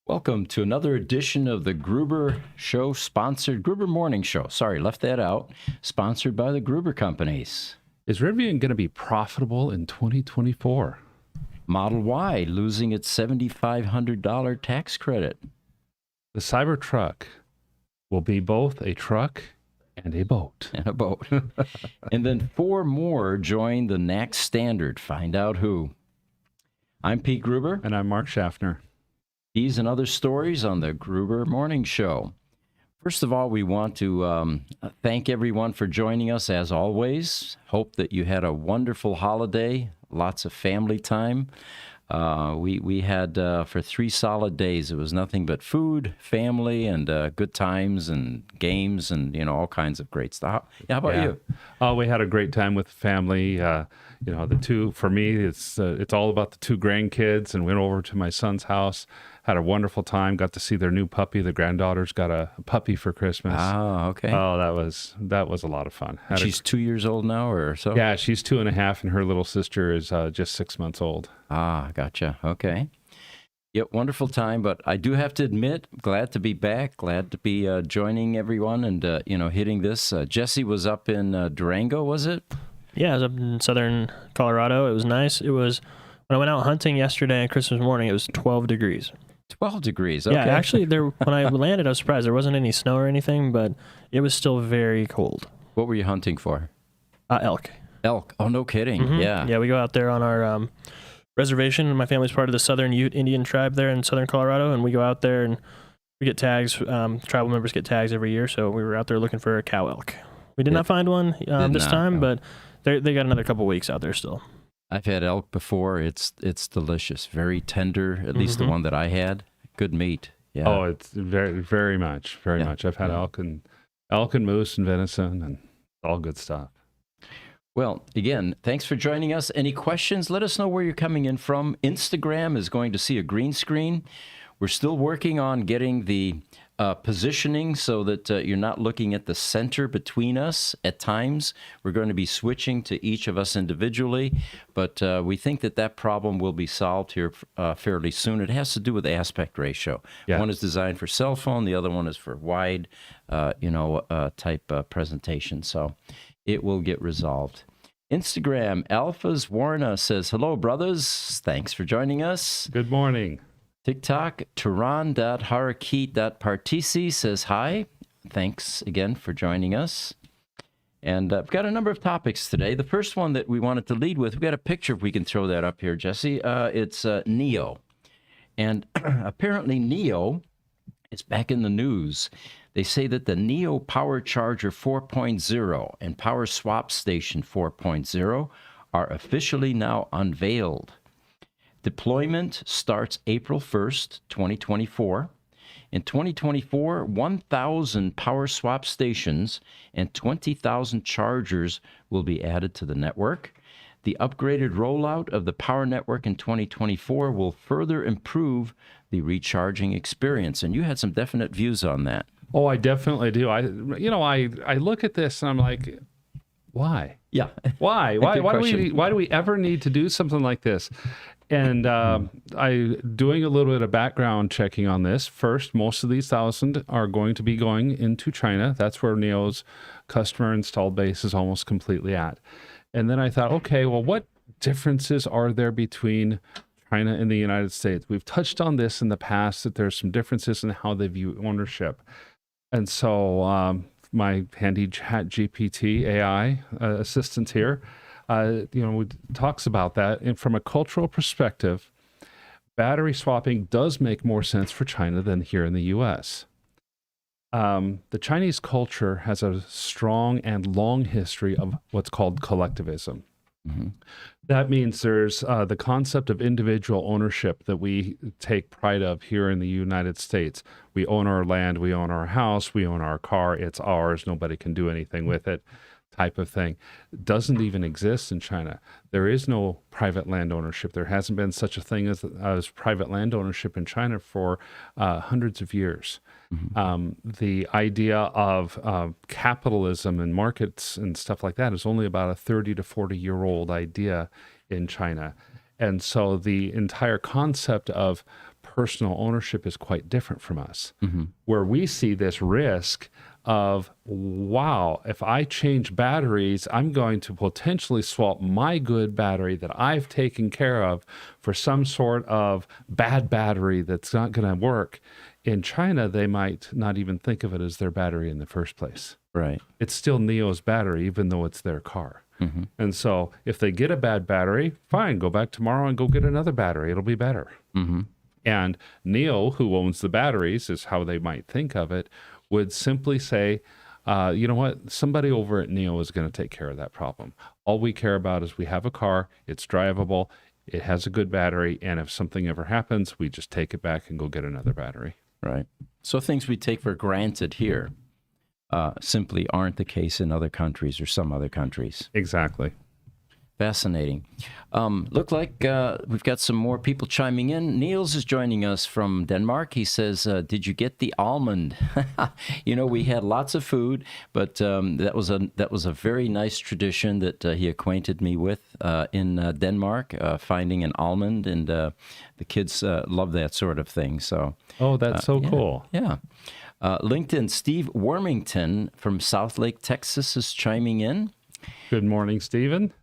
Welcome to another edition of the Gruber Show, Gruber Morning Show. Sorry, left that out. Sponsored by the Gruber Companies. Is Rivian going to be profitable in 2024? Model Y losing its $7,500 tax credit. The Cybertruck will be both a truck and a boat. And a boat. And then 4 more join the NACS standard. Find out who. I'm Pete Gruber. And I'm Mark Schaffner. These and other stories on the Gruber Morning Show. First of all, we want to thank everyone for joining us as always. Hope that you had a wonderful holiday, lots of family time. We had, for 3 solid days, it was nothing but food, family, and good times and games and, all kinds of great stuff. How about you? Oh, we had a great time with the family. The two, for me, it's all about the 2 grandkids, and went over to my son's house. Had a wonderful time. Got to see their new puppy. The granddaughter's got a puppy for Christmas. Oh, okay. Oh, that was a lot of fun. She's 2 years old now, or so? Yeah, she's 2.5, and her little sister is just 6 months old. Ah, gotcha. Okay. Yep, wonderful time. But I do have to admit, glad to be back. Glad to be joining everyone and hitting this. Jesse was up in Durango, was it? Yeah, I was up in southern Colorado. It was nice. It was when I went out hunting yesterday on Christmas morning. It was 12 degrees. 12 degrees. Okay. Yeah, actually, when I landed, I was surprised. There wasn't any snow or anything, but it was still very cold. What were you hunting for? Elk. Elk. Oh, no kidding. Mm-hmm. Yeah. Yeah, we go out there on our reservation. My family's part of the Southern Ute Indian tribe there in southern Colorado, and we go out there and we get tags. Tribal members get tags every year, so we were out there looking for a cow elk. We did not find one this time, but they got another couple weeks out there still. I've had elk before. It's delicious. Very tender, at least the one that I had. Good meat. Yeah. Oh, it's very, very much. I've had elk and moose and venison and all good stuff. Well, again, thanks for joining us. Any questions? Let us know where you're coming in from. Instagram is going to see a green screen. We're still working on getting the positioning so that you're not looking at the center between us at times. We're going to be switching to each of us individually, but we think that problem will be solved here fairly soon. It has to do with the aspect ratio. Yeah. One is designed for cell phone, the other one is for wide, type presentation. So it will get resolved. Instagram, Alphas Warna says, hello, brothers. Thanks for joining us. Good morning. TikTok, Turan.harakit.partisi says hi. Thanks again for joining us. And I've got a number of topics today. The first one that we wanted to lead with, we've got a picture, if we can throw that up here, Jesse. It's NIO. And apparently NIO is back in the news. They say that the NIO Power Charger 4.0 and Power Swap Station 4.0 are officially now unveiled. Deployment starts April 1st, 2024. In 2024, 1,000 power swap stations and 20,000 chargers will be added to the network. The upgraded rollout of the power network in 2024 will further improve the recharging experience. And you had some definite views on that. Oh, I definitely do. I look at this and I'm like, why? Yeah. Why do we ever need to do something like this? And I doing a little bit of background checking on this. First, most of these 1,000 are going to be going into China. That's where NIO's customer installed base is almost completely at. And then I thought, okay, well, what differences are there between China and the United States? We've touched on this in the past, that there's some differences in how they view ownership. And so my handy chat GPT AI assistant here, talks about that. And from a cultural perspective, battery swapping does make more sense for China than here in the U.S. The Chinese culture has a strong and long history of what's called collectivism. Mm-hmm. That means there's the concept of individual ownership that we take pride of here in the United States. We own our land, we own our house, we own our car, it's ours, nobody can do anything with it, type of thing. Doesn't even exist in China. There is no private land ownership. There hasn't been such a thing as private land ownership in China for hundreds of years. Mm-hmm. The idea of capitalism and markets and stuff like that is only about a 30 to 40-year-old idea in China. And so the entire concept of personal ownership is quite different from us, where we see this risk of, wow, if I change batteries, I'm going to potentially swap my good battery that I've taken care of for some sort of bad battery that's not going to work. In China, they might not even think of it as their battery in the first place. Right. It's still NIO's battery, even though it's their car. And so if they get a bad battery, fine, go back tomorrow and go get another battery. It'll be better. And NIO, who owns the batteries, is how they might think of it, would simply say, you know what, somebody over at NIO is going to take care of that problem. All we care about is we have a car, it's drivable, it has a good battery, and if something ever happens, we just take it back and go get another battery. Right. So things we take for granted here simply aren't the case in other countries or some other countries. Exactly. Fascinating. Look like we've got some more people chiming in. Niels is joining us from Denmark. He says, did you get the almond? You know, we had lots of food, but that was a very nice tradition that he acquainted me with in Denmark, finding an almond, and the kids love that sort of thing. So, oh, that's so cool. Yeah. LinkedIn, Steve Wormington from Southlake, Texas is chiming in. Good morning, Stephen.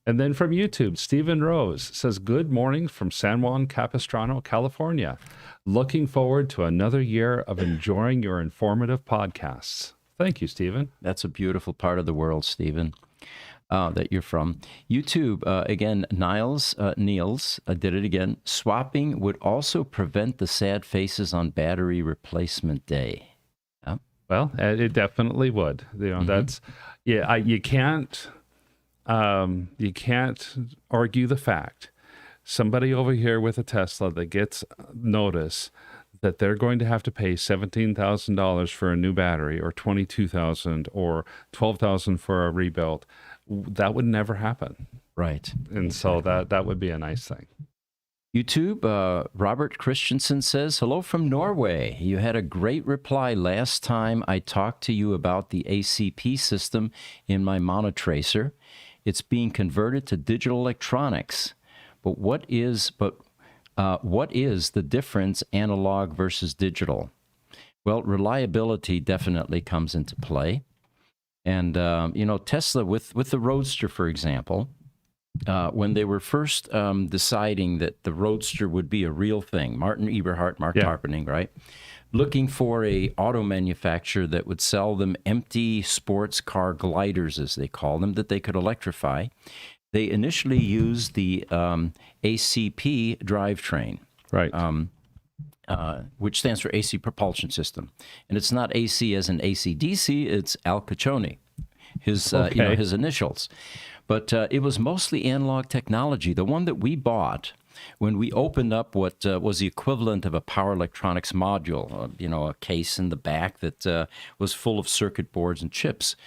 And then from YouTube, Stephen Rose says, good morning from San Juan Capistrano, California. Looking forward to another year of enjoying your informative podcasts. Thank you, Stephen. That's a beautiful part of the world, Stephen, that you're from. YouTube, again, Niels did it again. Swapping would also prevent the sad faces on battery replacement day. Yeah. Well, it definitely would. You know, that's, yeah, you can't argue the fact. Somebody over here with a Tesla that gets notice that they're going to have to pay $17,000 for a new battery, or $22,000 or $12,000 for a rebuild, that would never happen. Right. And so that would be a nice thing. YouTube, Robert Christensen says, hello from Norway. You had a great reply last time I talked to you about the ACP system in my monotracer. It's being converted to digital electronics. But what is the difference, analog versus digital? Well, reliability definitely comes into play. And, you know, Tesla, with the Roadster, for example, when they were first deciding that the Roadster would be a real thing, Martin Eberhard, Mark Tarpening, right? Looking for a auto manufacturer that would sell them empty sports car gliders, as they call them, that they could electrify. They initially used the ACP drivetrain, right? Which stands for AC Propulsion System, and it's not AC as in AC/DC. It's Al Caccione, his his initials. But it was mostly analog technology. The one that we bought, when we opened up what was the equivalent of a power electronics module, a case in the back that was full of circuit boards and chips.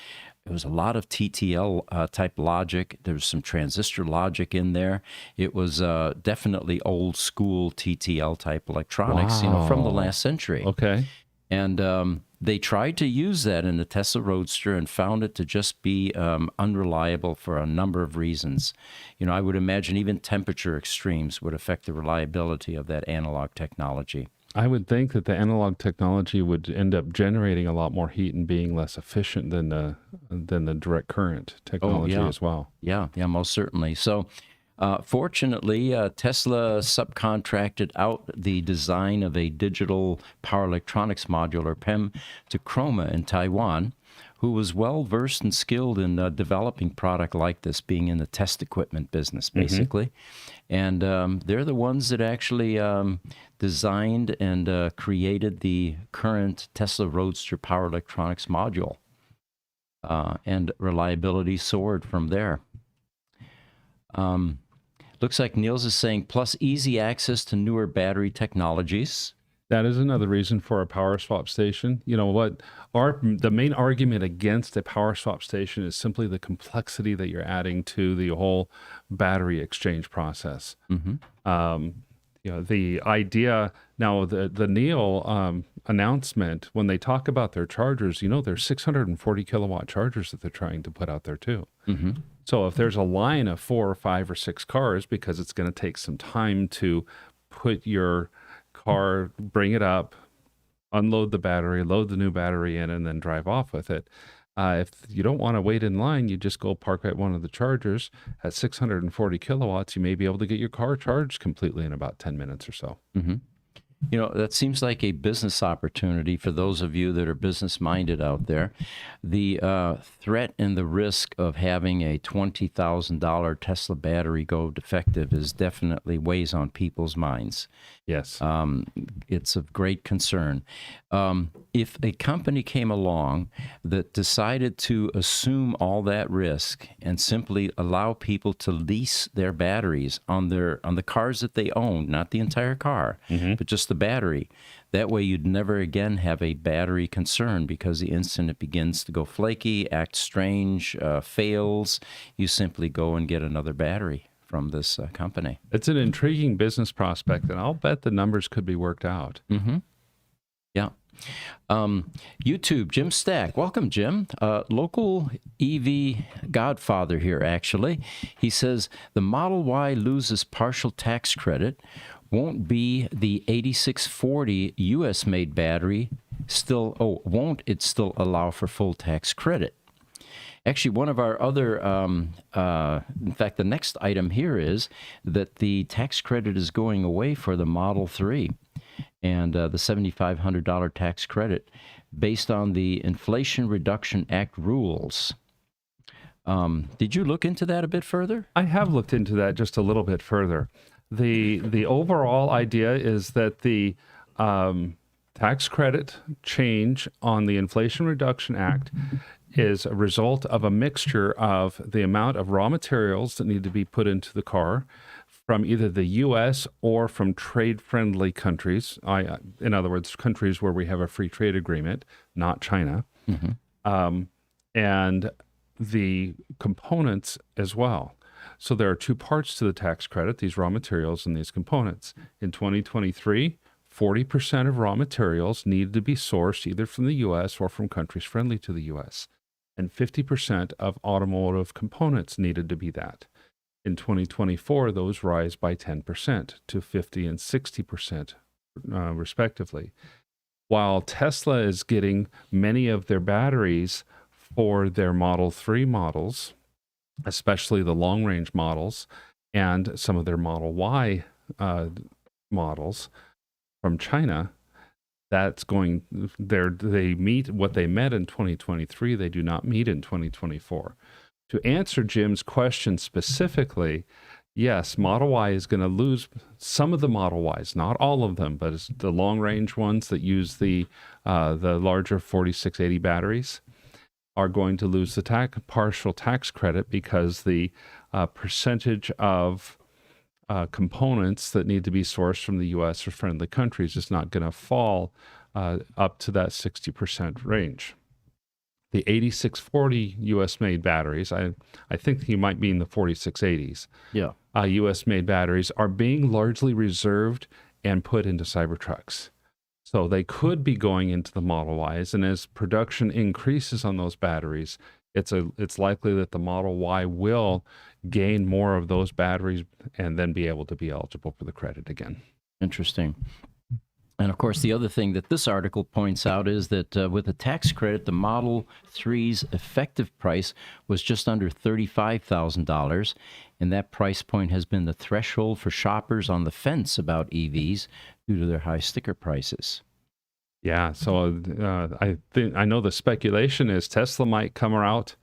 It was a lot of TTL type logic. There was some transistor logic in there. It was definitely old school TTL type electronics, from the last century. Okay. And they tried to use that in the Tesla Roadster and found it to just be unreliable for a number of reasons. I would imagine even temperature extremes would affect the reliability of that analog technology. I would think that the analog technology would end up generating a lot more heat and being less efficient than the direct current technology as well. Yeah, most certainly. So fortunately, Tesla subcontracted out the design of a digital power electronics module, or PEM, to Chroma in Taiwan, who was well-versed and skilled in developing product like this, being in the test equipment business, basically. And they're the ones that actually designed and created the current Tesla Roadster power electronics module. And reliability soared from there. Looks like Niels is saying, plus easy access to newer battery technologies. That is another reason for a power swap station. You know what? The main argument against a power swap station is simply the complexity that you're adding to the whole battery exchange process. The idea now, the NIO announcement, when they talk about their chargers, there's 640 kilowatt chargers that they're trying to put out there too. So if there's a line of 4 or 5 or 6 cars, because it's going to take some time to put your car, bring it up, unload the battery, load the new battery in, and then drive off with it. If you don't want to wait in line, you just go park at one of the chargers at 640 kilowatts. You may be able to get your car charged completely in about 10 minutes or so. Mm-hmm. You know, that seems like a business opportunity for those of you that are business-minded out there. The threat and the risk of having a $20,000 Tesla battery go defective is definitely weighs on people's minds. Yes. It's of great concern. If a company came along that decided to assume all that risk and simply allow people to lease their batteries on the cars that they own, not the entire car, but just the battery, that way you'd never again have a battery concern, because the instant it begins to go flaky, act strange, fails, you simply go and get another battery from this company. It's an intriguing business prospect, and I'll bet the numbers could be worked out. Mm-hmm. Yeah. YouTube, Jim Stack. Welcome, Jim. Local EV godfather here, actually. He says the Model Y loses partial tax credit. Won't be the 8640 U.S.-made battery won't it still allow for full tax credit? Actually, one of our other, in fact, the next item here is that the tax credit is going away for the Model 3 and the $7,500 tax credit based on the Inflation Reduction Act rules. Did you look into that a bit further? I have looked into that just a little bit further. The overall idea is that the tax credit change on the Inflation Reduction Act is a result of a mixture of the amount of raw materials that need to be put into the car from either the U.S. or from trade-friendly countries. In other words, countries where we have a free trade agreement, not China, and the components as well. So there are two parts to the tax credit, these raw materials and these components. In 2023, 40% of raw materials needed to be sourced either from the U.S. or from countries friendly to the U.S., and 50% of automotive components needed to be that. In 2024, those rise by 10% to 50 and 60%, respectively. While Tesla is getting many of their batteries for their Model 3 models, especially the long-range models, and some of their Model Y models from China, that's going, they meet what they met in 2023, they do not meet in 2024. To answer Jim's question specifically, yes, Model Y is going to lose some of the Model Ys, not all of them, but it's the long-range ones that use the larger 4680 batteries are going to lose the partial tax credit because the percentage of components that need to be sourced from the U.S. or friendly countries is not going to fall up to that 60% range. The 8640 U.S.-made batteries, I think you might mean the 4680s, U.S.-made batteries are being largely reserved and put into Cybertrucks. So they could be going into the Model Ys, and as production increases on those batteries, it's likely that the Model Y will gain more of those batteries and then be able to be eligible for the credit again. Interesting. And of course, the other thing that this article points out is that with the tax credit, the Model 3's effective price was just under $35,000, and that price point has been the threshold for shoppers on the fence about EVs due to their high sticker prices. Yeah, so I know the speculation is Tesla might come out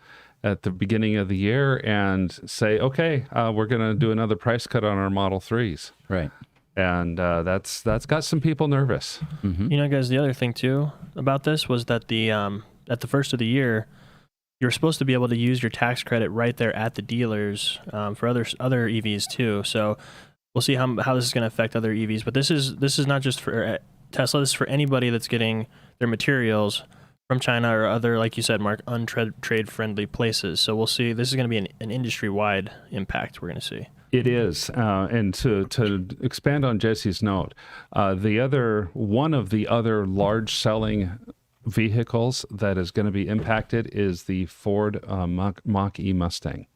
at the beginning of the year and say, okay, we're going to do another price cut on our Model 3s. Right. And that's got some people nervous. Mm-hmm. You know, guys, the other thing too about this was that the at the first of the year, you're supposed to be able to use your tax credit right there at the dealers for other EVs too. So we'll see how this is going to affect other EVs. But this is not just for Tesla. This is for anybody that's getting their materials from China or other, like you said, Mark, untrade-friendly places. So we'll see. This is going to be an industry-wide impact we're going to see. It is, and to expand on Jesse's note, one of the other large-selling vehicles that is going to be impacted is the Ford Mach-E Mustang.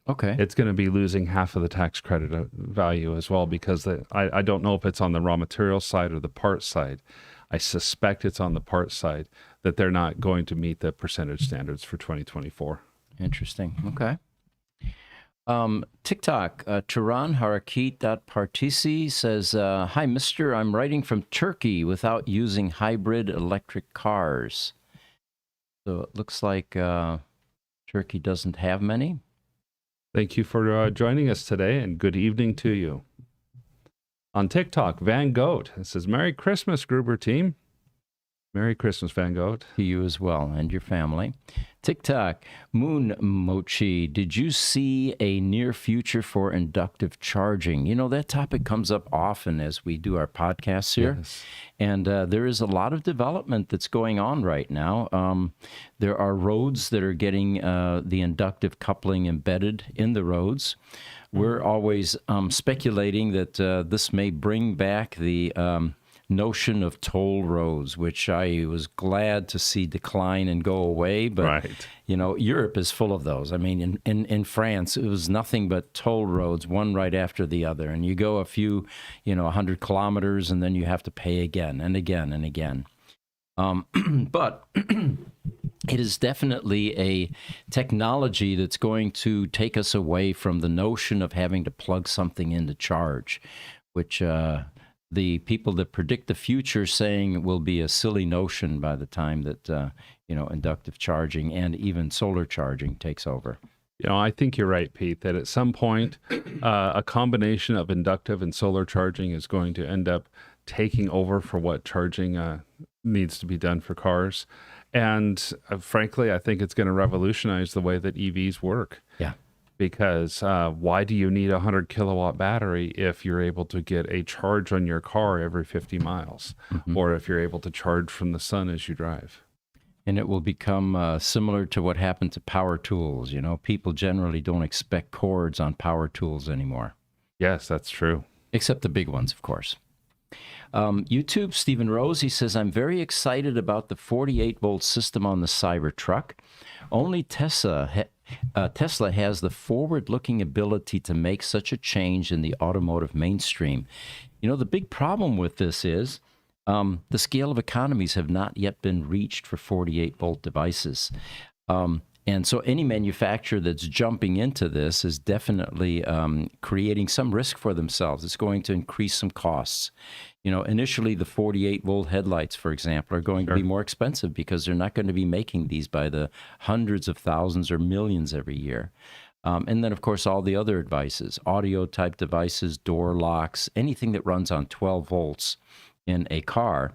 Okay. It's going to be losing half of the tax credit value as well, because I don't know if it's on the raw material side or the parts side. I suspect it's on the parts side that they're not going to meet the percentage standards for 2024. Interesting. Okay. TikTok, Turan Harakit.Partisi says, hi, mister, I'm writing from Turkey without using hybrid electric cars. So it looks like Turkey doesn't have many. Thank you for joining us today, and good evening to you. On TikTok, Van Goat says, Merry Christmas, Gruber team. Merry Christmas, Van Goat. To you as well and your family. TikTok, Moon Mochi, did you see a near future for inductive charging? You know, that topic comes up often as we do our podcasts here. Yes. And there is a lot of development that's going on right now. There are roads that are getting the inductive coupling embedded in the roads. We're always speculating that this may bring back the notion of toll roads, which I was glad to see decline and go away. But, Right. you know, Europe is full of those. I mean, in France, it was nothing but toll roads, one right after the other. And you go a few, 100 kilometers, and then you have to pay again and again and again. But it is definitely a technology that's going to take us away from the notion of having to plug something in to charge, which the people that predict the future saying will be a silly notion by the time that inductive charging and even solar charging takes over. I think you're right, Pete, that at some point a combination of inductive and solar charging is going to end up taking over for what charging needs to be done for cars. And frankly, I think it's going to revolutionize the way that EVs work. Yeah. Because why do you need a 100 kilowatt battery if you're able to get a charge on your car every 50 miles, or if you're able to charge from the sun as you drive? And it will become similar to what happened to power tools. People generally don't expect cords on power tools anymore. Yes, that's true. Except the big ones, of course. YouTube, Stephen Rose, he says, I'm very excited about the 48-volt system on the Cybertruck. Only Tesla has the forward-looking ability to make such a change in the automotive mainstream. The big problem with this is the scale of economies have not yet been reached for 48-volt devices. And so any manufacturer that's jumping into this is definitely creating some risk for themselves. It's going to increase some costs. Initially the 48-volt headlights, for example, are going to be more expensive because they're not going to be making these by the hundreds of thousands or millions every year. And then, of course, all the other devices, audio-type devices, door locks, anything that runs on 12 volts in a car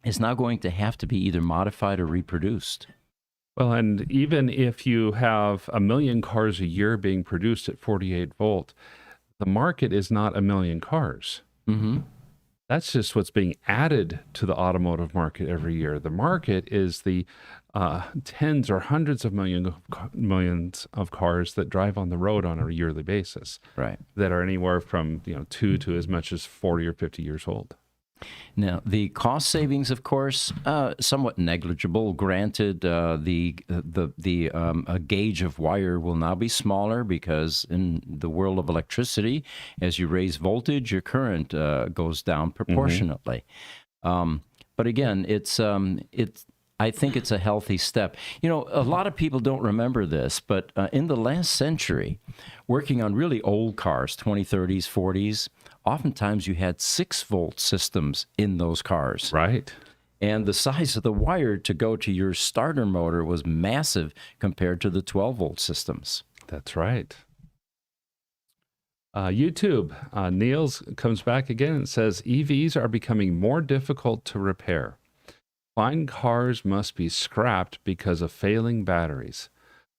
is now going to have to be either modified or reproduced. Well, and even if you have 1 million cars a year being produced at 48 volt, the market is not 1 million cars. Mm-hmm. That's just what's being added to the automotive market every year. The market is the tens or hundreds of millions of cars that drive on the road on a yearly basis. Right. That are anywhere from 2 to as much as 40 or 50 years old. Now, the cost savings, of course, somewhat negligible. Granted, a gauge of wire will now be smaller because in the world of electricity, as you raise voltage, your current goes down proportionately. But again, I think it's a healthy step. A lot of people don't remember this, but in the last century, working on really old cars, 2030s, 40s, oftentimes you had 6-volt systems in those cars. Right. And the size of the wire to go to your starter motor was massive compared to the 12-volt systems. That's right. YouTube, Niels comes back again and says, EVs are becoming more difficult to repair. Fine cars must be scrapped because of failing batteries.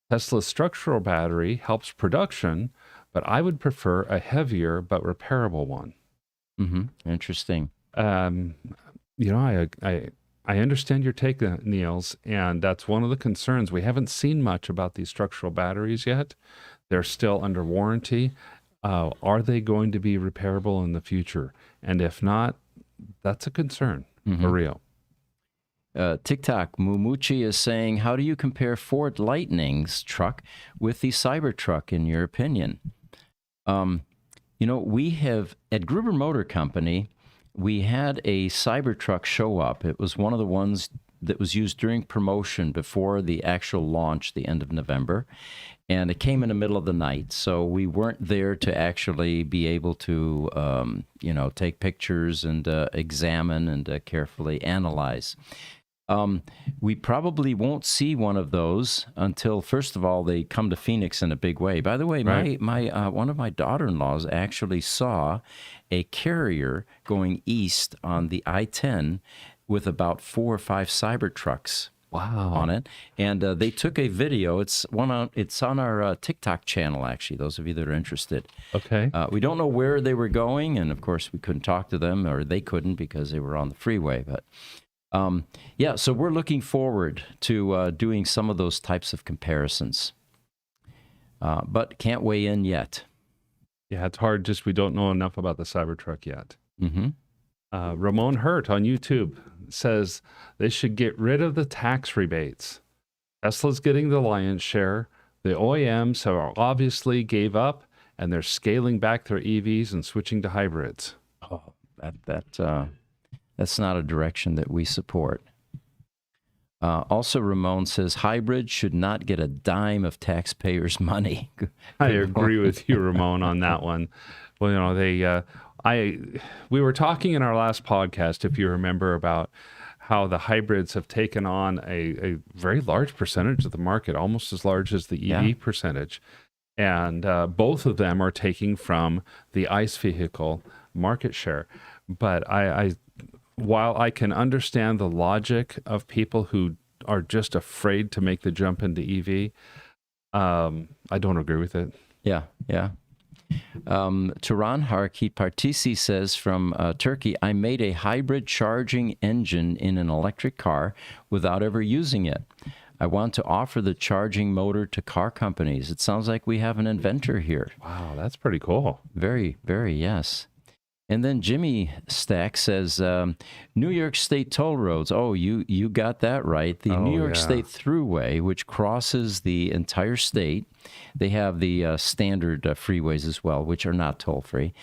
Tesla's structural battery helps production, but I would prefer a heavier but repairable one. Mm-hmm. Interesting. I understand your take, Niels, and that's one of the concerns. We haven't seen much about these structural batteries yet. They're still under warranty. Are they going to be repairable in the future? And if not, that's a concern for real. TikTok Mumuchi is saying, how do you compare Ford Lightning's truck with the Cybertruck in your opinion? We have at Gruber Motor Company, we had a Cybertruck show up. It was one of the ones that was used during promotion before the actual launch, the end of November. And it came in the middle of the night, so we weren't there to actually be able to, take pictures and examine and carefully analyze. We probably won't see one of those until, first of all, they come to Phoenix in a big way. By the way, Right. my one of my daughter-in-laws actually saw a carrier going east on the I-10 with about 4 or 5 Cybertrucks on it, and they took a video. It's on our TikTok channel, actually. Those of you that are interested. Okay. We don't know where they were going, and of course, we couldn't talk to them, or they couldn't because they were on the freeway, but. So we're looking forward to doing some of those types of comparisons, but can't weigh in yet. Yeah, it's hard. Just we don't know enough about the Cybertruck yet. Mm-hmm. Ramon Hurt on YouTube says they should get rid of the tax rebates. Tesla's getting the lion's share. The OEMs have obviously gave up, and they're scaling back their EVs and switching to hybrids. Oh, that's not a direction that we support. Also, Ramon says hybrid should not get a dime of taxpayers' money. I agree with you, Ramon, on that one. Well, we were talking in our last podcast, if you remember, about how the hybrids have taken on a very large percentage of the market, almost as large as the EV percentage. And both of them are taking from the ICE vehicle market share. But while I can understand the logic of people who are just afraid to make the jump into EV, I don't agree with it. Yeah. Turan Harki Partisi says from Turkey, I made a hybrid charging engine in an electric car without ever using it. I want to offer the charging motor to car companies. It sounds like we have an inventor here. Wow, that's pretty cool. Very, very, yes. And then Jimmy Stack says, New York State toll roads. Oh, you got that right. The New York State Thruway, which crosses the entire state. They have the standard freeways as well, which are not toll-free.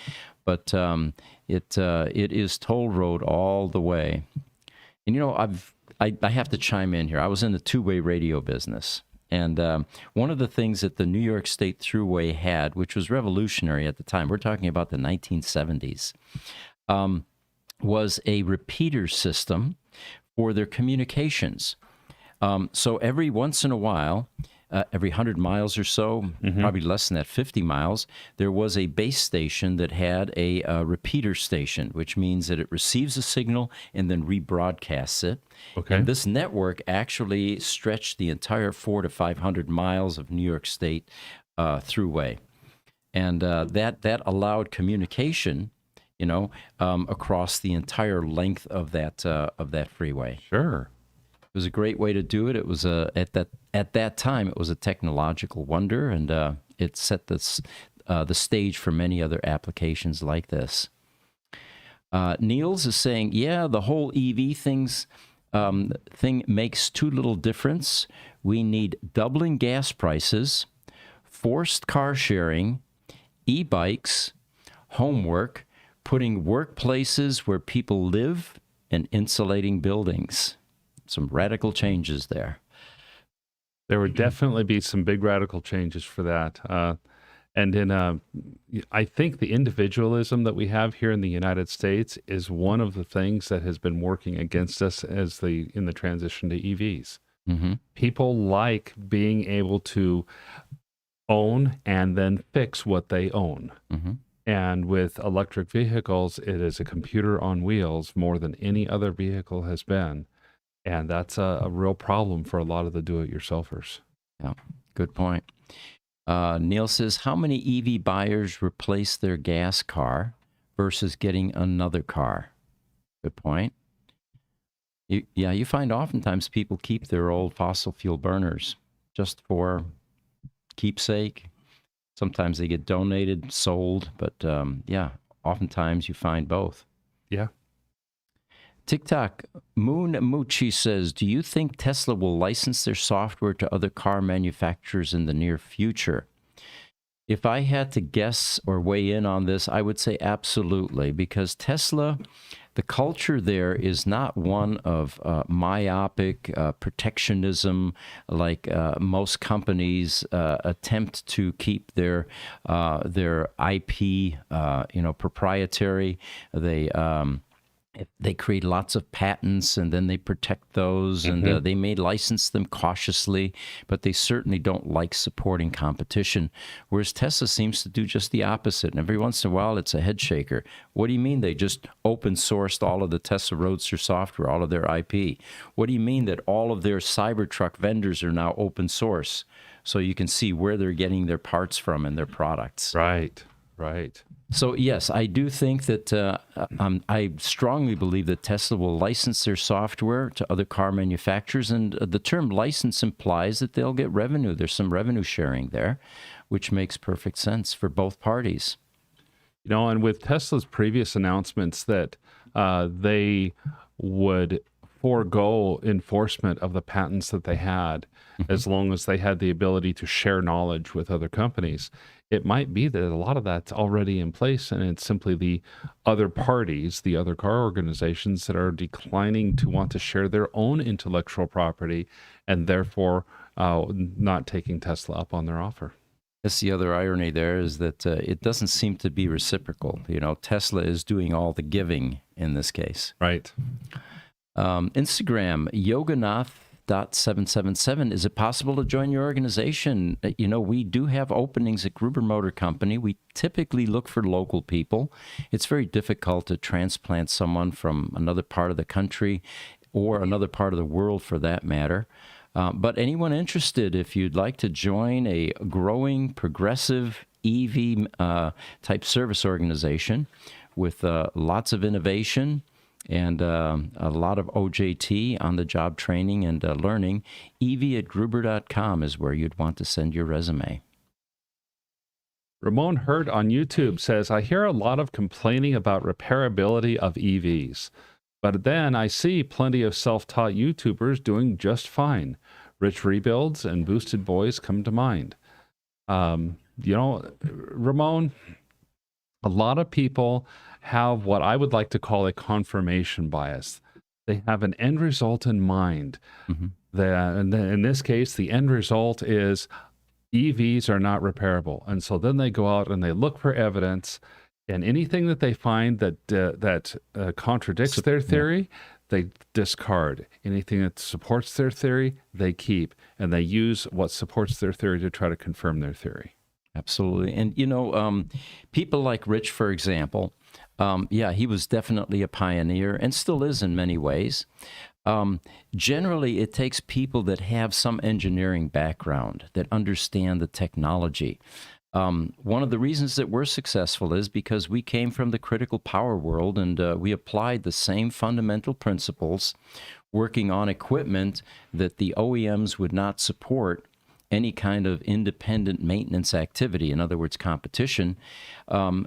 But it is toll road all the way. And, I have to chime in here. I was in the two-way radio business. And one of the things that the New York State Thruway had, which was revolutionary at the time, we're talking about the 1970s, was a repeater system for their communications. So every once in a while, every 100 miles or so, probably less than that, 50 miles, there was a base station that had a repeater station, which means that it receives a signal and then rebroadcasts it. Okay. And this network actually stretched the entire 400 to 500 miles of New York State thruway. And that allowed communication, across the entire length of that freeway. Sure. It was a great way to do it. It was at that time it was a technological wonder, and it set the stage for many other applications like this. Niels is saying, the whole EV thing makes too little difference. We need doubling gas prices, forced car sharing, e-bikes, homework, putting workplaces where people live, and insulating buildings. Some radical changes there. There would definitely be some big radical changes for that. I think the individualism that we have here in the United States is one of the things that has been working against us in the transition to EVs. Mm-hmm. People like being able to own and then fix what they own. Mm-hmm. And with electric vehicles, it is a computer on wheels more than any other vehicle has been. And that's a real problem for a lot of the do-it-yourselfers. Yeah, good point. Neil says, how many EV buyers replace their gas car versus getting another car? Good point. You find oftentimes people keep their old fossil fuel burners just for keepsake. Sometimes they get donated, sold, but oftentimes you find both. Yeah. TikTok, Moon Muchi says, do you think Tesla will license their software to other car manufacturers in the near future? If I had to guess or weigh in on this, I would say absolutely, because Tesla, the culture there is not one of myopic protectionism like most companies attempt to keep their IP, proprietary. They create lots of patents and then they protect those, and they may license them cautiously, but they certainly don't like supporting competition. Whereas Tesla seems to do just the opposite. And every once in a while, it's a head shaker. What do you mean they just open sourced all of the Tesla Roadster software, all of their IP? What do you mean that all of their Cybertruck vendors are now open source? So you can see where they're getting their parts from and their products. Right. So, yes, I do think that I strongly believe that Tesla will license their software to other car manufacturers. And the term license implies that they'll get revenue. There's some revenue sharing there, which makes perfect sense for both parties. And with Tesla's previous announcements that they would forego enforcement of the patents that they had, as long as they had the ability to share knowledge with other companies, it might be that a lot of that's already in place, and it's simply the other parties, the other car organizations that are declining to want to share their own intellectual property, and therefore not taking Tesla up on their offer. That's the other irony there, is that it doesn't seem to be reciprocal. Tesla is doing all the giving in this case. Right. Instagram, Yoganath.777. Is it possible to join your organization? We do have openings at Gruber Motor Company. We typically look for local people. It's very difficult to transplant someone from another part of the country or another part of the world for that matter. But anyone interested, if you'd like to join a growing progressive EV type service organization with lots of innovation and a lot of OJT, on-the-job training and learning, ev@gruber.com is where you'd want to send your resume. Ramon Hurd on YouTube says, I hear a lot of complaining about repairability of EVs, but then I see plenty of self-taught YouTubers doing just fine. Rich Rebuilds and Boostedboiz come to mind. Ramon, a lot of people have what I would like to call a confirmation bias. They have an end result in mind. And in this case, the end result is EVs are not repairable. And so then they go out and they look for evidence, and anything that they find that contradicts their theory, they discard. Anything that supports their theory, they keep. And they use what supports their theory to try to confirm their theory. Absolutely. And, people like Rich, for example, he was definitely a pioneer and still is in many ways. Generally, it takes people that have some engineering background, that understand the technology. One of the reasons that we're successful is because we came from the critical power world, and we applied the same fundamental principles, working on equipment that the OEMs would not support any kind of independent maintenance activity, in other words, competition.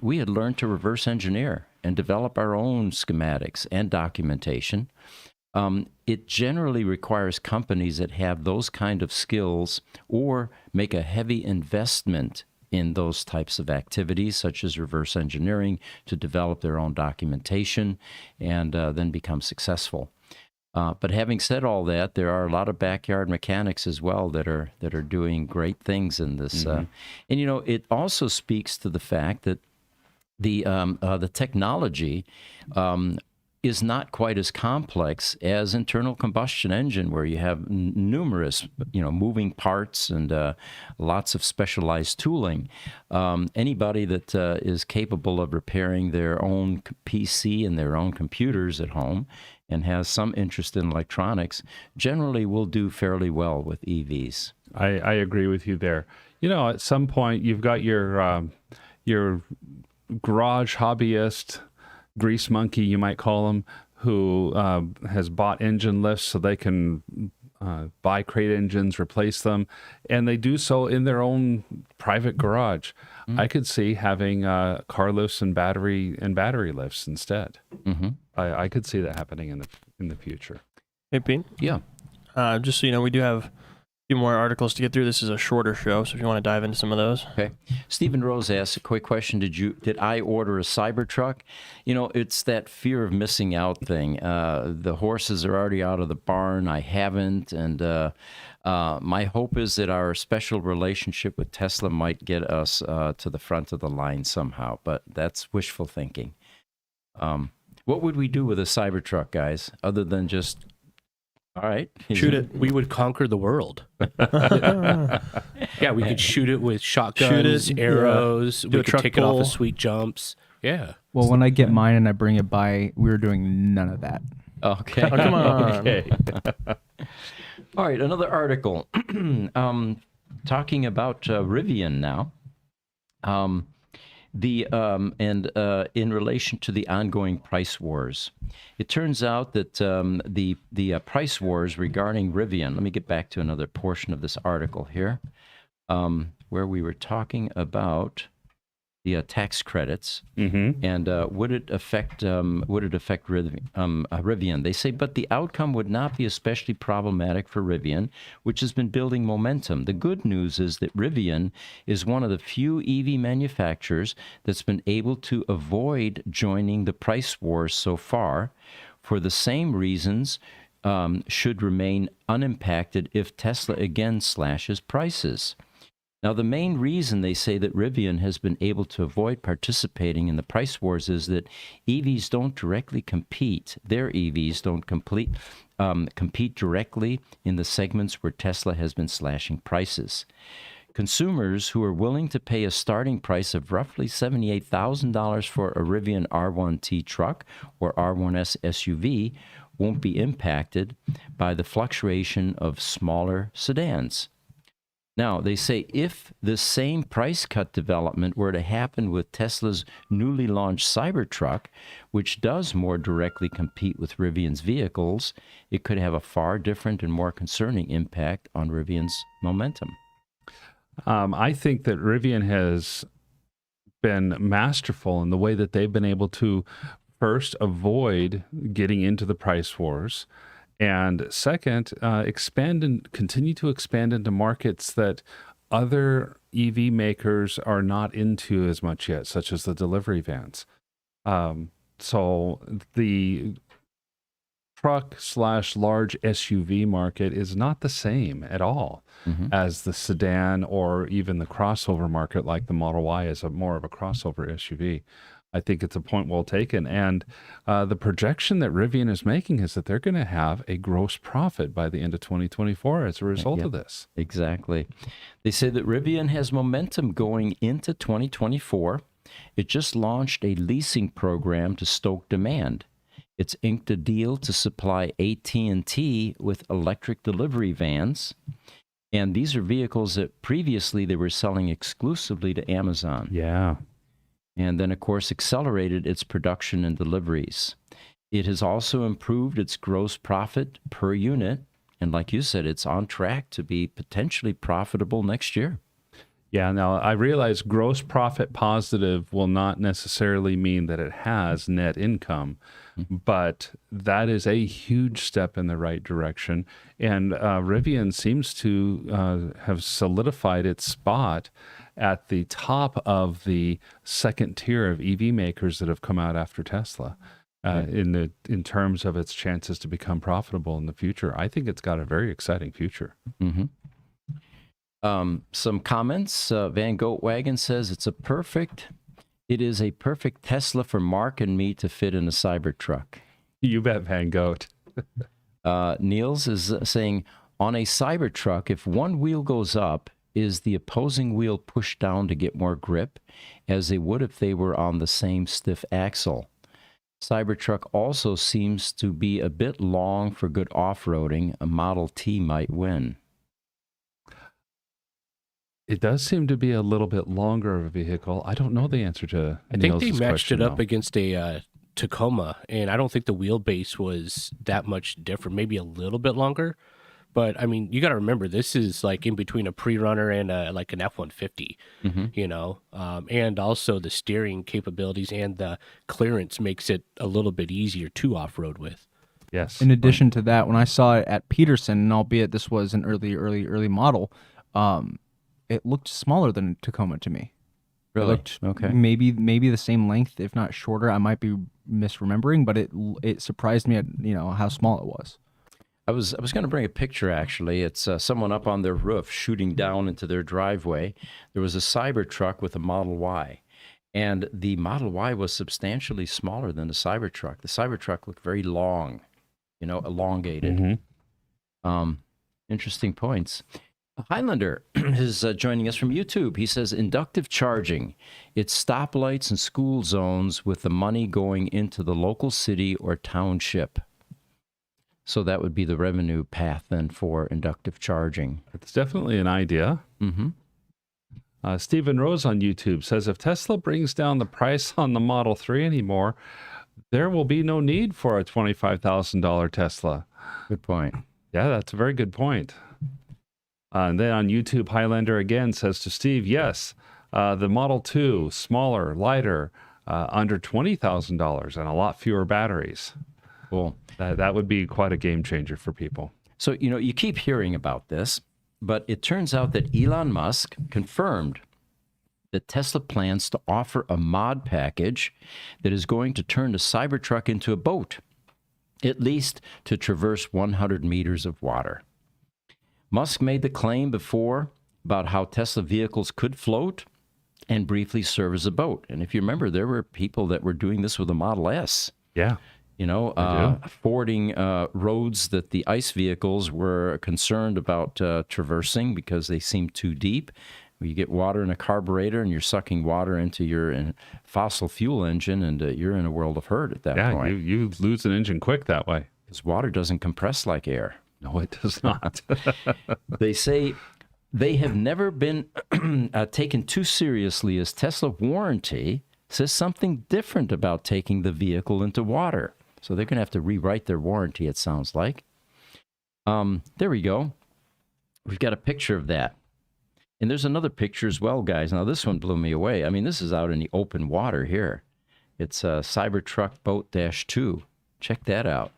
We had learned to reverse engineer and develop our own schematics and documentation. It generally requires companies that have those kind of skills or make a heavy investment in those types of activities, such as reverse engineering, to develop their own documentation and then become successful. But having said all that, there are a lot of backyard mechanics as well that are doing great things in this. And it also speaks to the fact that the technology is not quite as complex as internal combustion engine, where you have numerous moving parts and lots of specialized tooling. Anybody that is capable of repairing their own PC and their own computers at home and has some interest in electronics generally will do fairly well with EVs. I agree with you there. At some point you've got your garage hobbyist, grease monkey, you might call him, who has bought engine lifts so they can buy crate engines, replace them, and they do so in their own private garage. I could see having car lifts and battery lifts instead. I could see that happening in the future. Hey, Pete. Yeah. Just so you know, we do have a few more articles to get through. This is a shorter show, so if you want to dive into some of those. Okay. Stephen Rose asked a quick question. Did I order a Cybertruck? You know, it's that fear of missing out thing. The horses are already out of the barn. I haven't. And my hope is that our special relationship with Tesla might get us to the front of the line somehow. But that's wishful thinking. What would we do with a Cybertruck, guys, other than just... All right. Shoot it. We would conquer the world. Yeah, we could shoot it with shotguns, arrows. We could take it off of sweet jumps. Yeah. Well, when I get mine and I bring it by, we're doing none of that. Okay. Oh, come on. Okay. All right. Another article talking about Rivian now. In relation to the ongoing price wars, it turns out that the price wars regarding Rivian. Let me get back to another portion of this article here, where we were talking about the tax credits and would it affect Rivian? They say, but the outcome would not be especially problematic for Rivian, which has been building momentum. The good news is that Rivian is one of the few EV manufacturers that's been able to avoid joining the price wars so far, for the same reasons should remain unimpacted if Tesla again slashes prices. Now, the main reason they say that Rivian has been able to avoid participating in the price wars is that EVs don't directly compete. Their EVs don't compete directly in the segments where Tesla has been slashing prices. Consumers who are willing to pay a starting price of roughly $78,000 for a Rivian R1T truck or R1S SUV won't be impacted by the fluctuation of smaller sedans. Now, they say if the same price cut development were to happen with Tesla's newly launched Cybertruck, which does more directly compete with Rivian's vehicles, it could have a far different and more concerning impact on Rivian's momentum. I think that Rivian has been masterful in the way that they've been able to first avoid getting into the price wars, and second, expand and continue to expand into markets that other EV makers are not into as much yet, such as the delivery vans. So the truck/large SUV market is not the same at all as the sedan or even the crossover market, like the Model Y is more of a crossover SUV. I think it's a point well taken. And the projection that Rivian is making is that they're going to have a gross profit by the end of 2024 as a result of this. Exactly. They say that Rivian has momentum going into 2024. It just launched a leasing program to stoke demand. It's inked a deal to supply AT&T with electric delivery vans. And these are vehicles that previously they were selling exclusively to Amazon. Yeah. And then, of course, accelerated its production and deliveries. It has also improved its gross profit per unit. And like you said, it's on track to be potentially profitable next year. Yeah, now I realize gross profit positive will not necessarily mean that it has net income, but that is a huge step in the right direction. And Rivian seems to have solidified its spot at the top of the second tier of EV makers that have come out after Tesla in terms of its chances to become profitable in the future. I think it's got a very exciting future. Some comments. Van Goatwagon says it is a perfect Tesla for Mark and me to fit in a Cybertruck. You bet, Van Goat. Niels is saying, on a Cybertruck, if one wheel goes up, is the opposing wheel pushed down to get more grip, as they would if they were on the same stiff axle? Cybertruck also seems to be a bit long for good off-roading. A Model T might win. It does seem to be a little bit longer of a vehicle. I don't know the answer to I think Niels' they matched question, it up though. against a Tacoma, and I don't think the wheelbase was that much different. Maybe a little bit longer, But I mean, you got to remember, this is like in between a pre-runner and like an F-150, you know, and also the steering capabilities and the clearance makes it a little bit easier to off-road with. Yes. In addition to that, when I saw it at Peterson, and albeit this was an early model, it looked smaller than Tacoma to me. Really? It looked Okay. maybe the same length, if not shorter. I might be misremembering, but it surprised me at how small it was. I was going to bring a picture, actually. It's someone up on their roof shooting down into their driveway. There was a Cybertruck with a Model Y, and the Model Y was substantially smaller than the Cybertruck. The Cybertruck looked very long, elongated. Interesting points. Highlander is joining us from YouTube. He says, inductive charging. It's stoplights and school zones with the money going into the local city or township. So that would be the revenue path then for inductive charging. It's definitely an idea. Stephen Rose on YouTube says, if Tesla brings down the price on the Model 3 anymore, there will be no need for a $25,000 Tesla. Good point. Yeah, that's a very good point. And then on YouTube, Highlander again says to Steve, yes, the Model 2, smaller, lighter, under $20,000 and a lot fewer batteries. Cool. That would be quite a game changer for people. So, you keep hearing about this, but it turns out that Elon Musk confirmed that Tesla plans to offer a mod package that is going to turn the Cybertruck into a boat, at least to traverse 100 meters of water. Musk made the claim before about how Tesla vehicles could float and briefly serve as a boat. And if you remember, there were people that were doing this with the Model S. Yeah. Fording roads that the ICE vehicles were concerned about traversing because they seemed too deep. You get water in a carburetor and you're sucking water into your fossil fuel engine, and you're in a world of hurt at that point. Yeah, you lose an engine quick that way. Because water doesn't compress like air. No, it does not. They say they have never been taken too seriously, as Tesla warranty says something different about taking the vehicle into water. So they're going to have to rewrite their warranty, it sounds like. There we go. We've got a picture of that. And there's another picture as well, guys. Now, this one blew me away. I mean, this is out in the open water here. It's a Cybertruck Boat-2. Check that out.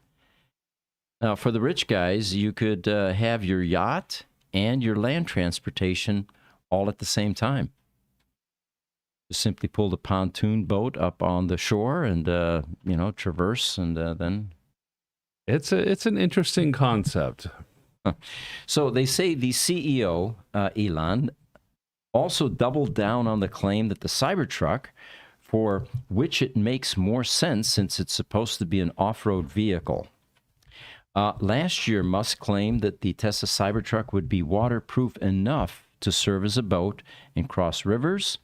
Now, for the rich guys, you could have your yacht and your land transportation all at the same time. Just simply pull the pontoon boat up on the shore and, traverse, and then... It's an interesting concept. So they say the CEO, Elon, also doubled down on the claim that the Cybertruck, for which it makes more sense since it's supposed to be an off-road vehicle. Last year, Musk claimed that the Tesla Cybertruck would be waterproof enough to serve as a boat and cross rivers.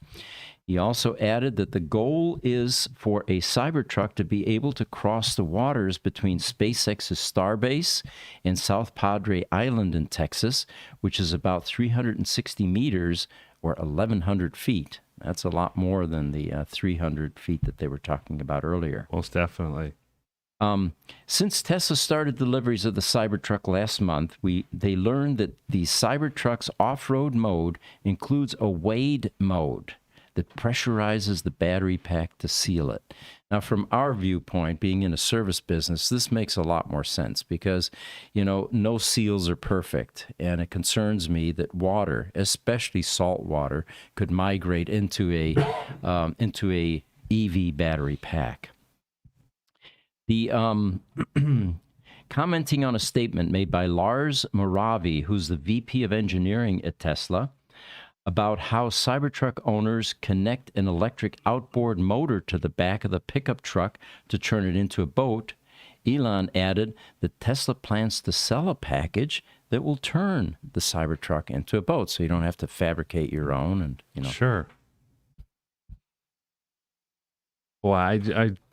He also added that the goal is for a Cybertruck to be able to cross the waters between SpaceX's Starbase and South Padre Island in Texas, which is about 360 meters or 1,100 feet. That's a lot more than the 300 feet that they were talking about earlier. Most definitely. Since Tesla started deliveries of the Cybertruck last month, they learned that the Cybertruck's off-road mode includes a wade mode that pressurizes the battery pack to seal it. Now, from our viewpoint, being in a service business, this makes a lot more sense because, no seals are perfect, and it concerns me that water, especially salt water, could migrate into a EV battery pack. The commenting on a statement made by Lars Moravi, who's the VP of Engineering at Tesla, about how Cybertruck owners connect an electric outboard motor to the back of the pickup truck to turn it into a boat, Elon added that Tesla plans to sell a package that will turn the Cybertruck into a boat, so you don't have to fabricate your own. And Sure. Well,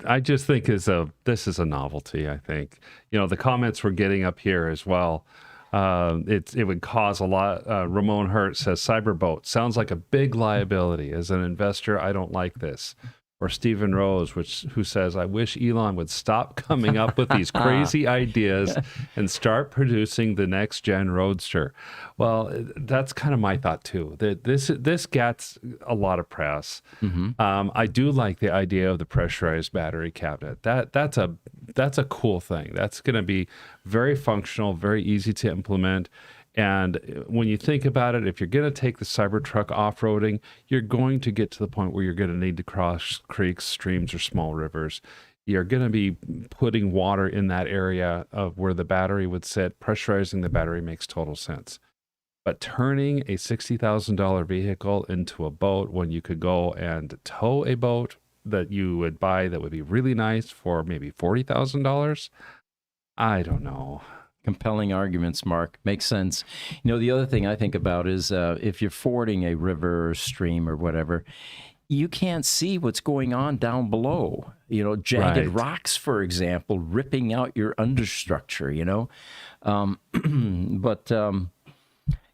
I just think this is a novelty. I think the comments we're getting up here as well. It would cause a lot. Ramon Hurt says Cyberboat sounds like a big liability. As an investor, I don't like this. Or Stephen Rose, who says, I wish Elon would stop coming up with these crazy ideas and start producing the next gen Roadster. Well, that's kind of my thought too. That this gets a lot of press. I do like the idea of the pressurized battery cabinet. That's a cool thing. That's going to be very functional, very easy to implement. And when you think about it, if you're going to take the Cybertruck off-roading, you're going to get to the point where you're going to need to cross creeks, streams, or small rivers. You're going to be putting water in that area of where the battery would sit. Pressurizing the battery makes total sense. But turning a $60,000 vehicle into a boat when you could go and tow a boat that you would buy that would be really nice for maybe $40,000, I don't know. Compelling arguments, Mark. Makes sense. You know, the other thing I think about is if you're fording a river or stream or whatever, you can't see what's going on down below. You know, jagged rocks, for example, ripping out your understructure, you know.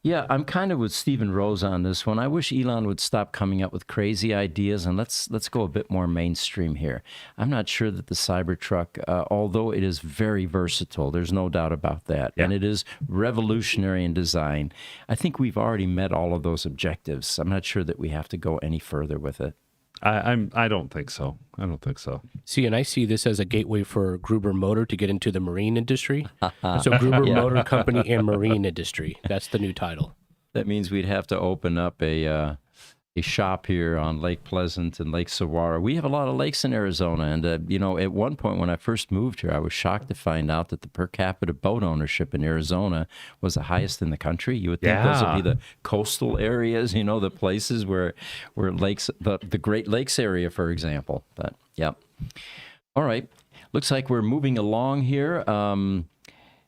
Yeah, I'm kind of with Stephen Rose on this one. I wish Elon would stop coming up with crazy ideas, and let's go a bit more mainstream here. I'm not sure that the Cybertruck, although it is very versatile, there's no doubt about that, and it is revolutionary in design, I think we've already met all of those objectives. I'm not sure that we have to go any further with it. I don't think so. I don't think so. See, and I see this as a gateway for Gruber Motor to get into the marine industry. So Gruber Motor Company and Marine Industry. That's the new title. That means we'd have to open up a shop here on Lake Pleasant and Lake Saguaro. We have a lot of lakes in Arizona, and you know, at one point when I first moved here, I was shocked to find out that the per capita boat ownership in Arizona was the highest in the country. You would think those would be the coastal areas, you know, the places where lakes, the Great Lakes area, for example. But yeah, all right. Looks like we're moving along here.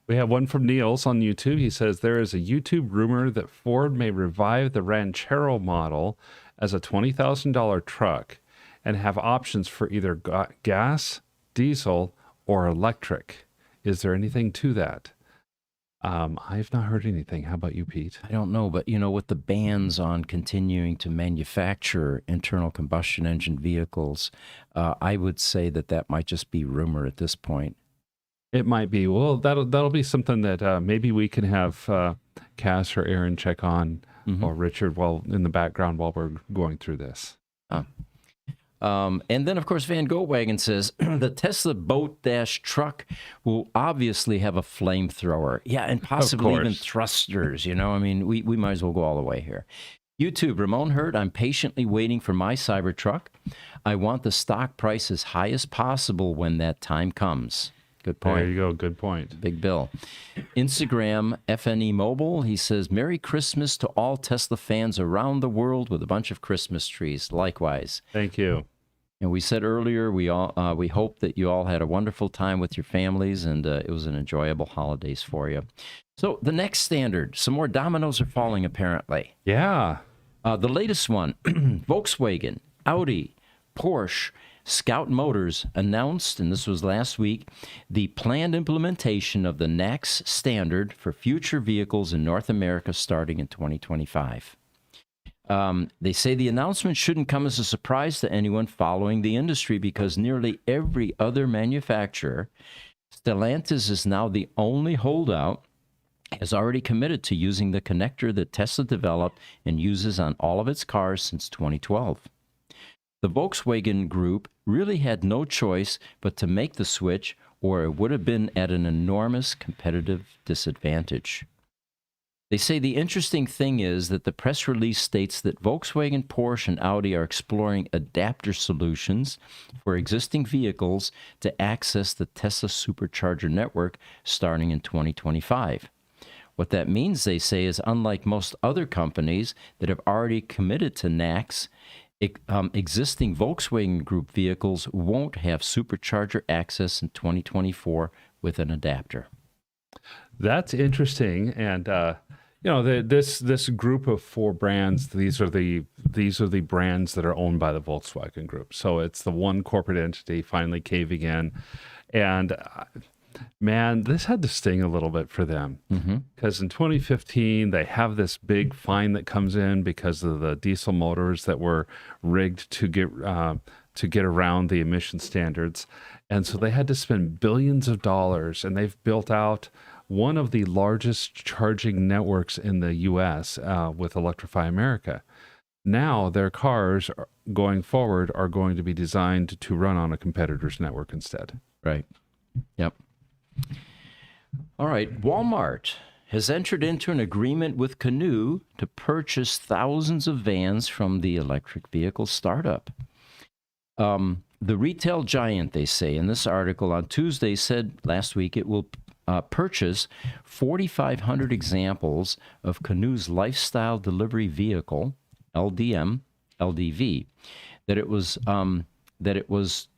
We have one from Niels on YouTube. He says, there is a YouTube rumor that Ford may revive the Ranchero model as a $20,000 truck and have options for either gas, diesel, or electric. Is there anything to that? I've not heard anything. How about you, Pete? I don't know, but you know, with the bans on continuing to manufacture internal combustion engine vehicles, I would say that might just be rumor at this point. It might be. Well, that'll be something that maybe we can have Cass or Aaron check on, or Richard, in the background while we're going through this. And then, of course, Van Goldwagen says the Tesla boat-truck will obviously have a flamethrower. Yeah, and possibly even thrusters. You know, I mean, we might as well go all the way here. YouTube, Ramon Hurd, I'm patiently waiting for my Cybertruck. I want the stock price as high as possible when that time comes. Good point. There you go. Good point. Big Bill. Instagram, FNE Mobile, he says, Merry Christmas to all Tesla fans around the world with a bunch of Christmas trees. Likewise. Thank you. And we said earlier, we hope that you all had a wonderful time with your families, and it was an enjoyable holidays for you. So the next standard, some more dominoes are falling, apparently. Yeah. The latest one, Volkswagen, Audi, Porsche, Scout Motors announced, and this was last week, the planned implementation of the NACS standard for future vehicles in North America starting in 2025. They say the announcement shouldn't come as a surprise to anyone following the industry because nearly every other manufacturer, Stellantis is now the only holdout, has already committed to using the connector that Tesla developed and uses on all of its cars since 2012. The Volkswagen Group really had no choice but to make the switch, or it would have been at an enormous competitive disadvantage. They say the interesting thing is that the press release states that Volkswagen, Porsche, and Audi are exploring adapter solutions for existing vehicles to access the Tesla supercharger network starting in 2025. What that means, they say, is unlike most other companies that have already committed to NACS, existing Volkswagen Group vehicles won't have supercharger access in 2024 with an adapter. That's interesting, and you know, this group of four brands. These are the brands that are owned by the Volkswagen Group. So it's the one corporate entity finally caving in, and man, this had to sting a little bit for them because in 2015 they have this big fine that comes in because of the diesel motors that were rigged to get to get around the emission standards. And so they had to spend billions of dollars, and they've built out one of the largest charging networks in the U.S. With Electrify America. Now their cars going forward are going to be designed to run on a competitor's network instead. Right. Yep. All right. Walmart has entered into an agreement with Canoo to purchase thousands of vans from the electric vehicle startup. The retail giant, they say in this article on Tuesday, said last week it will purchase 4,500 examples of Canoo's lifestyle delivery vehicle, LDV, that it was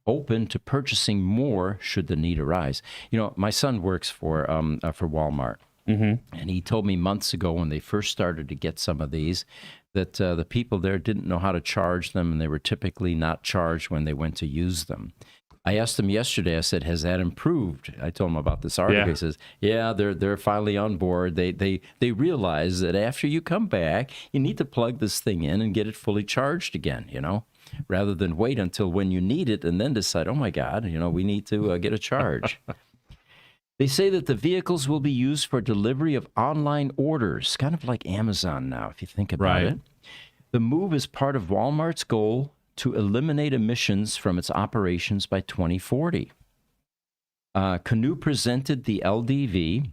open to purchasing more should the need arise. You know, my son works for Walmart, and he told me months ago when they first started to get some of these that the people there didn't know how to charge them, and they were typically not charged when they went to use them. I asked him yesterday, I said, has that improved? I told him about this article. Yeah. He says, yeah, they're finally on board. They realize that after you come back, you need to plug this thing in and get it fully charged again, you know, rather than wait until when you need it and then decide, oh my God, you know, we need to get a charge. They say that the vehicles will be used for delivery of online orders, kind of like Amazon now, if you think about it. The move is part of Walmart's goal to eliminate emissions from its operations by 2040. Canoo presented the LDV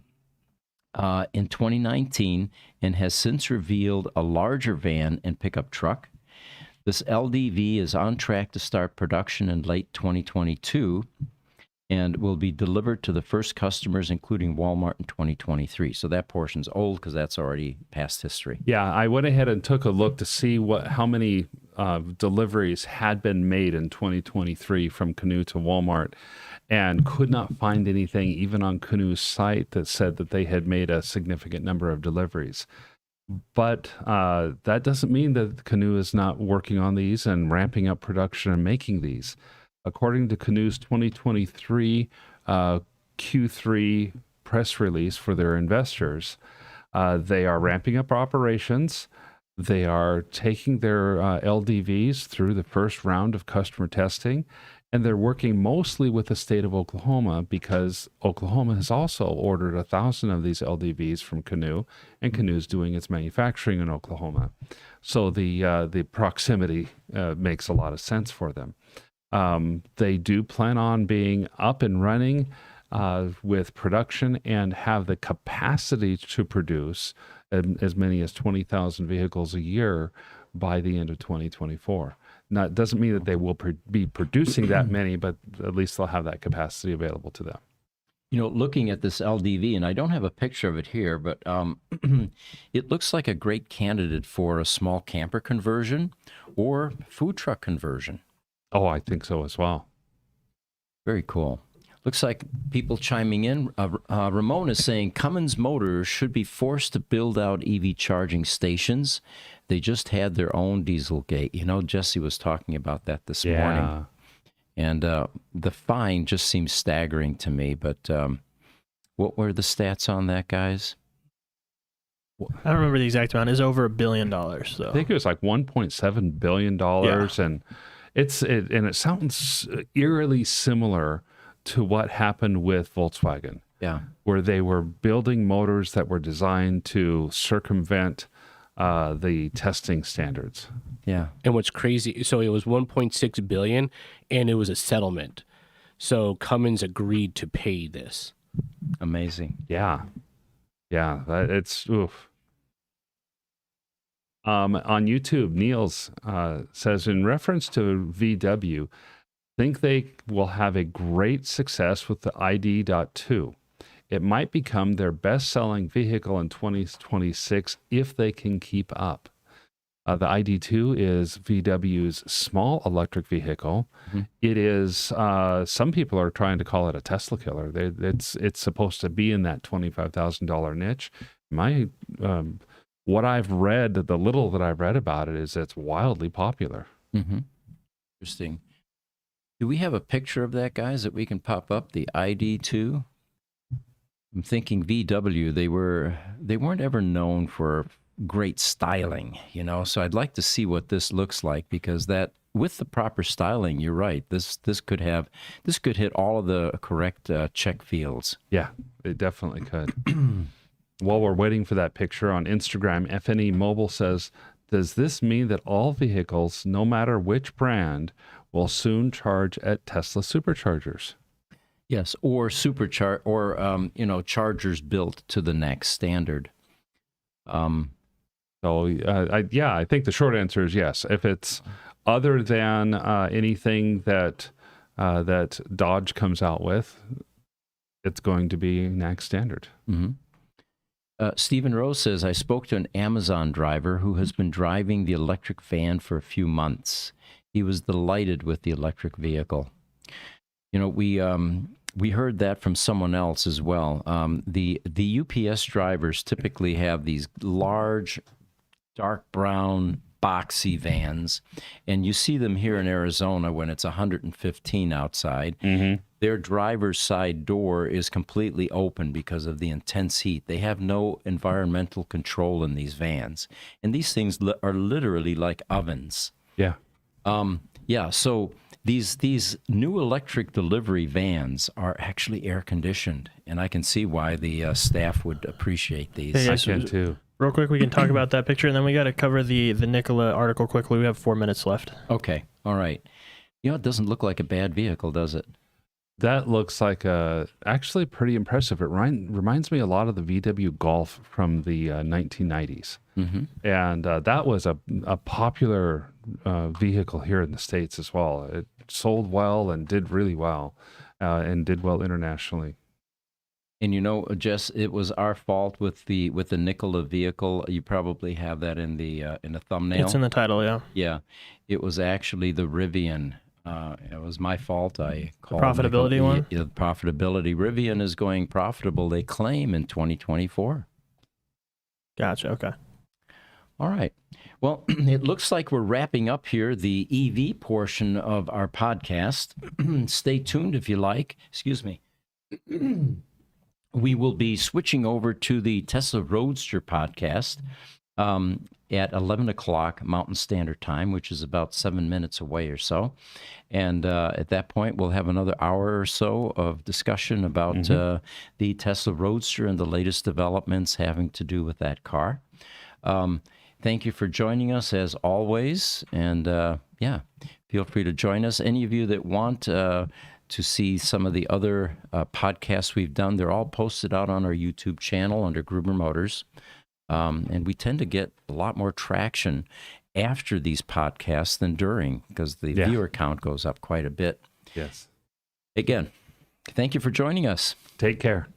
in 2019 and has since revealed a larger van and pickup truck. This LDV is on track to start production in late 2022 and will be delivered to the first customers, including Walmart, in 2023. So that portion's old because that's already past history. Yeah, I went ahead and took a look to see how many deliveries had been made in 2023 from Canoo to Walmart, and could not find anything even on Canoo's site that said that they had made a significant number of deliveries. But that doesn't mean that Canoo is not working on these and ramping up production and making these. According to Canoo's 2023 Q3 press release for their investors, they are ramping up operations. They are taking their LDVs through the first round of customer testing, and they're working mostly with the state of Oklahoma because Oklahoma has also ordered 1,000 of these LDVs from Canoo, and Canoo's doing its manufacturing in Oklahoma. So the proximity makes a lot of sense for them. They do plan on being up and running with production and have the capacity to produce as many as 20,000 vehicles a year by the end of 2024. Now, it doesn't mean that they will be producing that many, but at least they'll have that capacity available to them. You know, looking at this LDV, and I don't have a picture of it here, but it looks like a great candidate for a small camper conversion or food truck conversion. Oh, I think so as well. Very cool. Looks like people chiming in. Ramon is saying Cummins Motors should be forced to build out EV charging stations. They just had their own dieselgate. You know, Jesse was talking about that this morning. And the fine just seems staggering to me. But what were the stats on that, guys? I don't remember the exact amount. It's over $1 billion, though. I think it was like $1.7 billion. Yeah. And it sounds eerily similar to what happened with Volkswagen. Yeah. Where they were building motors that were designed to circumvent the testing standards. Yeah. And what's crazy, so it was 1.6 billion and it was a settlement. So Cummins agreed to pay this. Amazing. Yeah. Yeah. It's oof. On YouTube, Niels says, in reference to VW, think they will have a great success with the ID.2. It might become their best-selling vehicle in 2026 if they can keep up. The ID.2 is VW's small electric vehicle. Mm-hmm. It is, some people are trying to call it a Tesla killer. It's supposed to be in that $25,000 niche. What I've read, the little that I've read about it, is it's wildly popular. Mm-hmm. Interesting. Do we have a picture of that, guys, that we can pop up, the ID.2? I'm thinking VW, they weren't ever known for great styling, you know, so I'd like to see what this looks like, because that with the proper styling, you're right. This could hit all of the correct check fields. Yeah, it definitely could. While we're waiting for that picture on Instagram, FNE Mobile says, does this mean that all vehicles, no matter which brand, will soon charge at Tesla superchargers? Yes, or chargers built to the NACS standard. I think the short answer is yes. If it's other than anything that Dodge comes out with, it's going to be NACS standard. Mm-hmm. Stephen Rose says, I spoke to an Amazon driver who has been driving the electric van for a few months. He was delighted with the electric vehicle. We heard that from someone else as well. The UPS drivers typically have these large, dark brown, boxy vans, and you see them here in Arizona when it's 115 outside. Mm-hmm. Their driver's side door is completely open because of the intense heat. They have no environmental control in these vans, and these things are literally like ovens. Yeah. So these new electric delivery vans are actually air conditioned, and I can see why the staff would appreciate these. Hey, I can too. Real quick, we can talk about that picture, and then we got to cover the Nikola article quickly. We have 4 minutes left. Okay, all right. It doesn't look like a bad vehicle, does it? That looks like actually pretty impressive. It reminds me a lot of the VW Golf from the 1990s. Mm-hmm. And that was a popular vehicle here in the States as well. It sold well and did really well and did well internationally. And Jess, it was our fault with the Nikola vehicle. You probably have that in the thumbnail. It's in the title, yeah. Yeah, it was actually the Rivian. It was my fault. I called the profitability one. The profitability. Rivian is going profitable, they claim, in 2024. Gotcha. Okay. All right. Well, it looks like we're wrapping up here the EV portion of our podcast. Stay tuned if you like. Excuse me. We will be switching over to the Tesla Roadster podcast at 11 o'clock Mountain Standard Time, which is about 7 minutes away or so. And at that point, we'll have another hour or so of discussion about the Tesla Roadster and the latest developments having to do with that car. Thank you for joining us, as always. And feel free to join us. Any of you that want to see some of the other podcasts we've done, they're all posted out on our YouTube channel under Gruber Motors. And we tend to get a lot more traction after these podcasts than during, because the viewer count goes up quite a bit. Yes. Again, thank you for joining us. Take care.